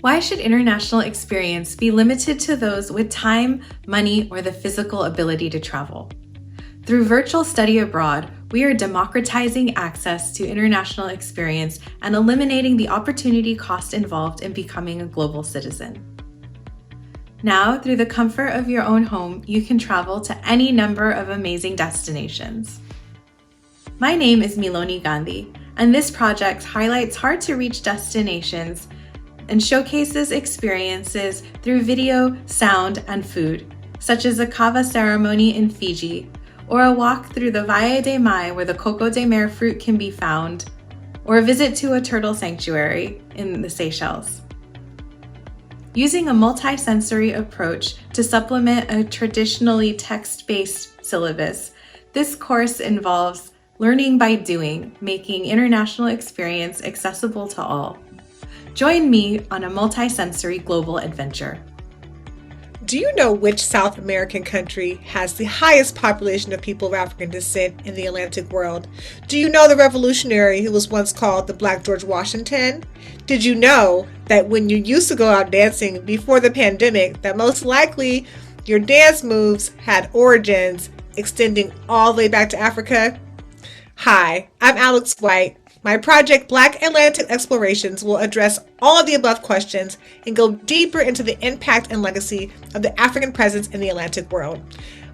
Why should international experience be limited to those with time, money, or the physical ability to travel? Through virtual study abroad, we are democratizing access to international experience and eliminating the opportunity cost involved in becoming a global citizen. Now, through the comfort of your own home, you can travel to any number of amazing destinations. My name is Miloni Gandhi, and this project highlights hard-to-reach destinations and showcases experiences through video, sound, and food, such as a kava ceremony in Fiji, or a walk through the Valle de Mai where the coco de mer fruit can be found, or a visit to a turtle sanctuary in the Seychelles. Using a multi-sensory approach to supplement a traditionally text-based syllabus, this course involves learning by doing, making international experience accessible to all. Join me on a multi-sensory global adventure. Do you know which South American country has the highest population of people of African descent in the Atlantic world? Do you know the revolutionary who was once called the Black George Washington? Did you know that when you used to go out dancing before the pandemic, that most likely your dance moves had origins extending all the way back to Africa? Hi, I'm Alex White. My project, Black Atlantic Explorations, will address all of the above questions and go deeper into the impact and legacy of the African presence in the Atlantic world.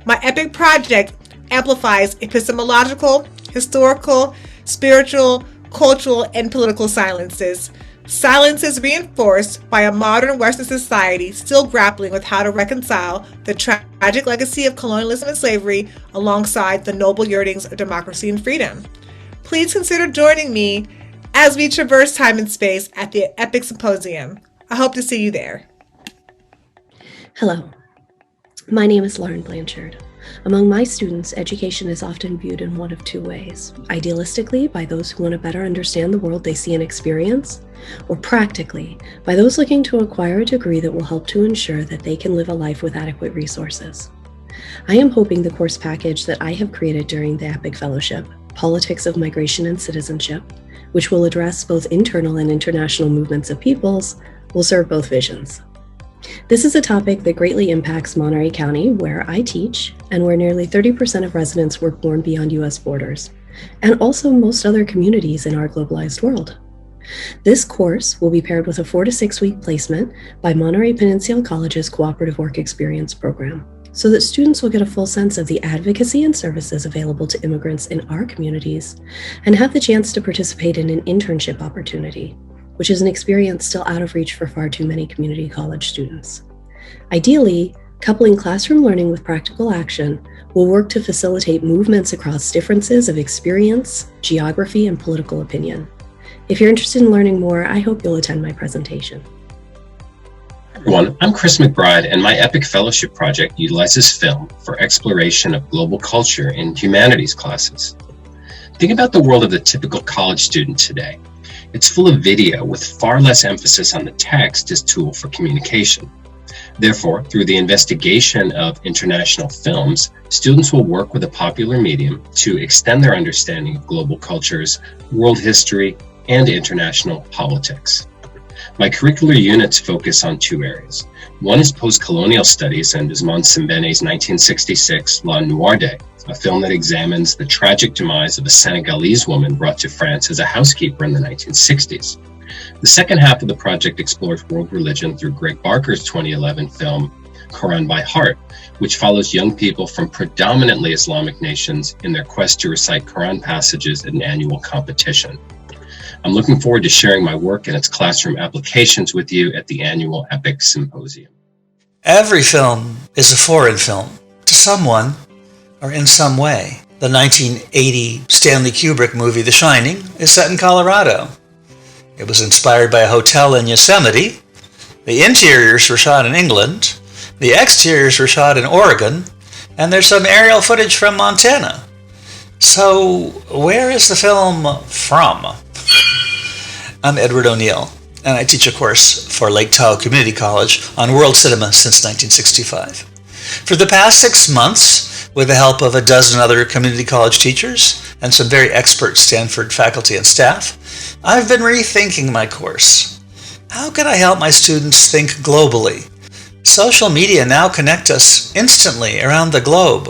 My EPIC project amplifies epistemological, historical, spiritual, cultural, and political silences. Silences reinforced by a modern Western society still grappling with how to reconcile the tragic legacy of colonialism and slavery alongside the noble yearnings of democracy and freedom. Please consider joining me as we traverse time and space at the EPIC Symposium. I hope to see you there. Hello, my name is Lauren Blanchard. Among my students, education is often viewed in one of two ways: idealistically, by those who want to better understand the world they see and experience, or practically, by those looking to acquire a degree that will help to ensure that they can live a life with adequate resources. I am hoping the course package that I have created during the EPIC Fellowship, Politics of Migration and Citizenship, which will address both internal and international movements of peoples, will serve both visions. This is a topic that greatly impacts Monterey County, where I teach, and where nearly 30% of residents were born beyond US borders, and also most other communities in our globalized world. This course will be paired with a 4 to 6 week placement by Monterey Peninsula College's Cooperative Work Experience program, so that students will get a full sense of the advocacy and services available to immigrants in our communities and have the chance to participate in an internship opportunity, which is an experience still out of reach for far too many community college students. Ideally, coupling classroom learning with practical action will work to facilitate movements across differences of experience, geography, and political opinion. If you're interested in learning more, I hope you'll attend my presentation. Everyone, I'm Chris McBride, and my EPIC Fellowship project utilizes film for exploration of global culture in humanities classes. Think about the world of the typical college student today. It's full of video with far less emphasis on the text as tool for communication. Therefore, through the investigation of international films, students will work with a popular medium to extend their understanding of global cultures, world history, and international politics. My curricular units focus on two areas. One is post-colonial studies and Ousmane Sembène's 1966 La Noirde, a film that examines the tragic demise of a Senegalese woman brought to France as a housekeeper in the 1960s. The second half of the project explores world religion through Greg Barker's 2011 film, Quran by Heart, which follows young people from predominantly Islamic nations in their quest to recite Quran passages at an annual competition. I'm looking forward to sharing my work and its classroom applications with you at the annual EPIC Symposium. Every film is a foreign film to someone or in some way. The 1980 Stanley Kubrick movie The Shining is set in Colorado. It was inspired by a hotel in Yosemite. The interiors were shot in England. The exteriors were shot in Oregon. And there's some aerial footage from Montana. So where is the film from? I'm Edward ONeill, and I teach a course for Lake Tahoe Community College on world cinema since 1965. For the past 6 months, with the help of a dozen other community college teachers and some very expert Stanford faculty and staff, I've been rethinking my course. How can I help my students think globally? Social media now connect us instantly around the globe.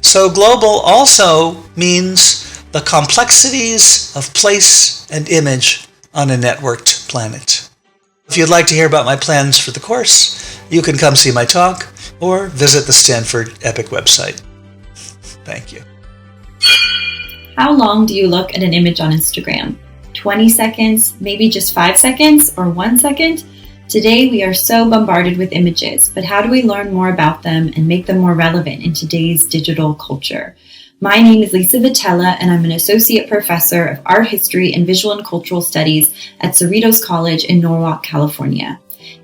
So global also means the complexities of place and image on a networked planet. If you'd like to hear about my plans for the course, you can come see my talk or visit the Stanford EPIC website. Thank you. How long do you look at an image on Instagram? 20 seconds, maybe just 5 seconds, or 1 second? Today we are so bombarded with images, but how do we learn more about them and make them more relevant in today's digital culture? My name is Lisa Vitala, and I'm an associate professor of art history and visual and cultural studies at Cerritos College in Norwalk, California.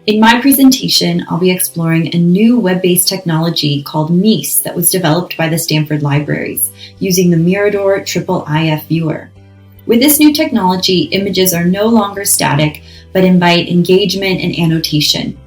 In my presentation, I'll be exploring a new web-based technology called MIS that was developed by the Stanford Libraries using the Mirador IIIF viewer. With this new technology, images are no longer static, but invite engagement and annotation.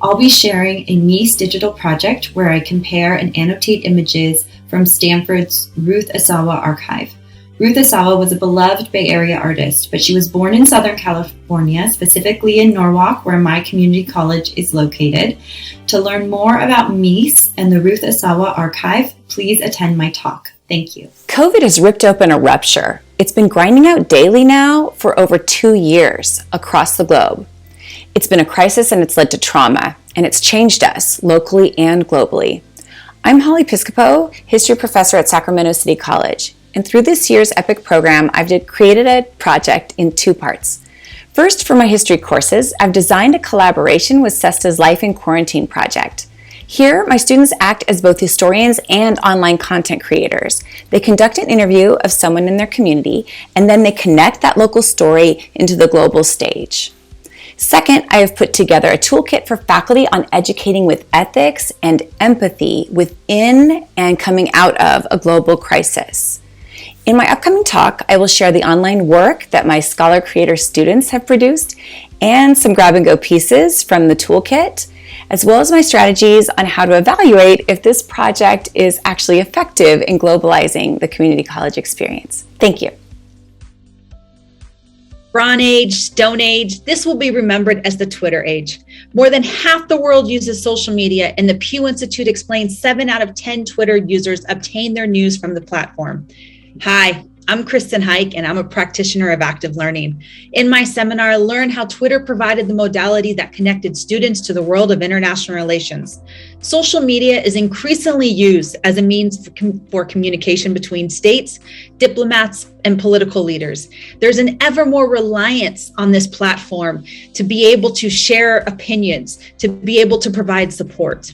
I'll be sharing a MIS digital project where I compare and annotate images from Stanford's Ruth Asawa archive. Ruth Asawa was a beloved Bay Area artist, but she was born in Southern California, specifically in Norwalk, where my community college is located. To learn more about MIS and the Ruth Asawa archive, please attend my talk. Thank you. COVID has ripped open a rupture. It's been grinding out daily now for over 2 years across the globe. It's been a crisis and it's led to trauma, and it's changed us locally and globally. I'm Holly Piscopo, history professor at Sacramento City College, and through this year's EPIC program, I've created a project in 2 parts. First, for my history courses, I've designed a collaboration with SESTA's Life in Quarantine project. Here, my students act as both historians and online content creators. They conduct an interview of someone in their community, and then they connect that local story into the global stage. Second, I have put together a toolkit for faculty on educating with ethics and empathy within and coming out of a global crisis. In my upcoming talk, I will share the online work that my Scholar Creator students have produced and some grab-and-go pieces from the toolkit, as well as my strategies on how to evaluate if this project is actually effective in globalizing the community college experience. Thank you. Bronze Age, Stone Age, this will be remembered as the Twitter age. More than half the world uses social media, and the Pew Institute explains 7 out of 10 Twitter users obtain their news from the platform. Hi, I'm Kristen Hike, and I'm a practitioner of active learning. In my seminar, learn how Twitter provided the modality that connected students to the world of international relations. Social media is increasingly used as a means for communication between states, diplomats, and political leaders. There's an ever more reliance on this platform to be able to share opinions, to be able to provide support.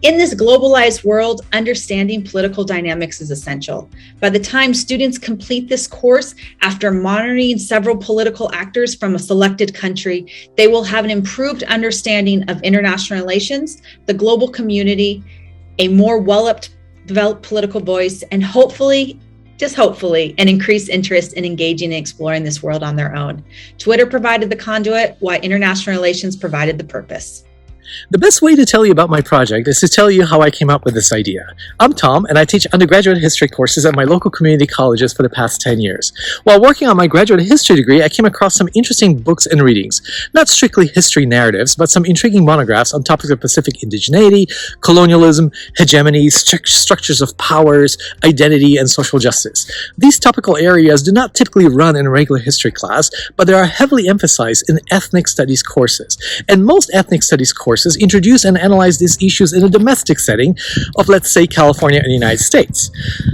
In this globalized world, understanding political dynamics is essential. By the time students complete this course, after monitoring several political actors from a selected country, they will have an improved understanding of international relations, the global community, a more developed political voice, and hopefully, just hopefully, an increased interest in engaging and exploring this world on their own. Twitter provided the conduit, while international relations provided the purpose. The best way to tell you about my project is to tell you how I came up with this idea. I'm Tom, and I teach undergraduate history courses at my local community colleges for the past 10 years. While working on my graduate history degree, I came across some interesting books and readings. Not strictly history narratives, but some intriguing monographs on topics of Pacific indigeneity, colonialism, hegemony, structures of powers, identity, and social justice. These topical areas do not typically run in a regular history class, but they are heavily emphasized in ethnic studies courses. And most ethnic studies courses introduce and analyze these issues in a domestic setting of, let's say, California and the United States.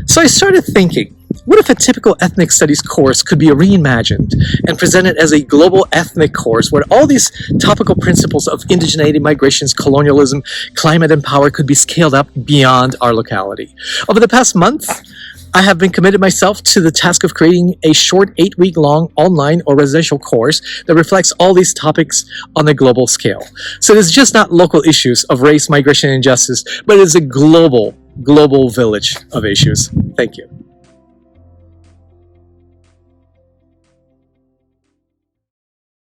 So I started thinking, what if a typical ethnic studies course could be reimagined and presented as a global ethnic course where all these topical principles of indigeneity, migrations, colonialism, climate, and power could be scaled up beyond our locality? Over the past month, I have been committed myself to the task of creating a short 8-week-long online or residential course that reflects all these topics on a global scale. So it's just not local issues of race, migration, and justice, but it's a global village of issues. Thank you.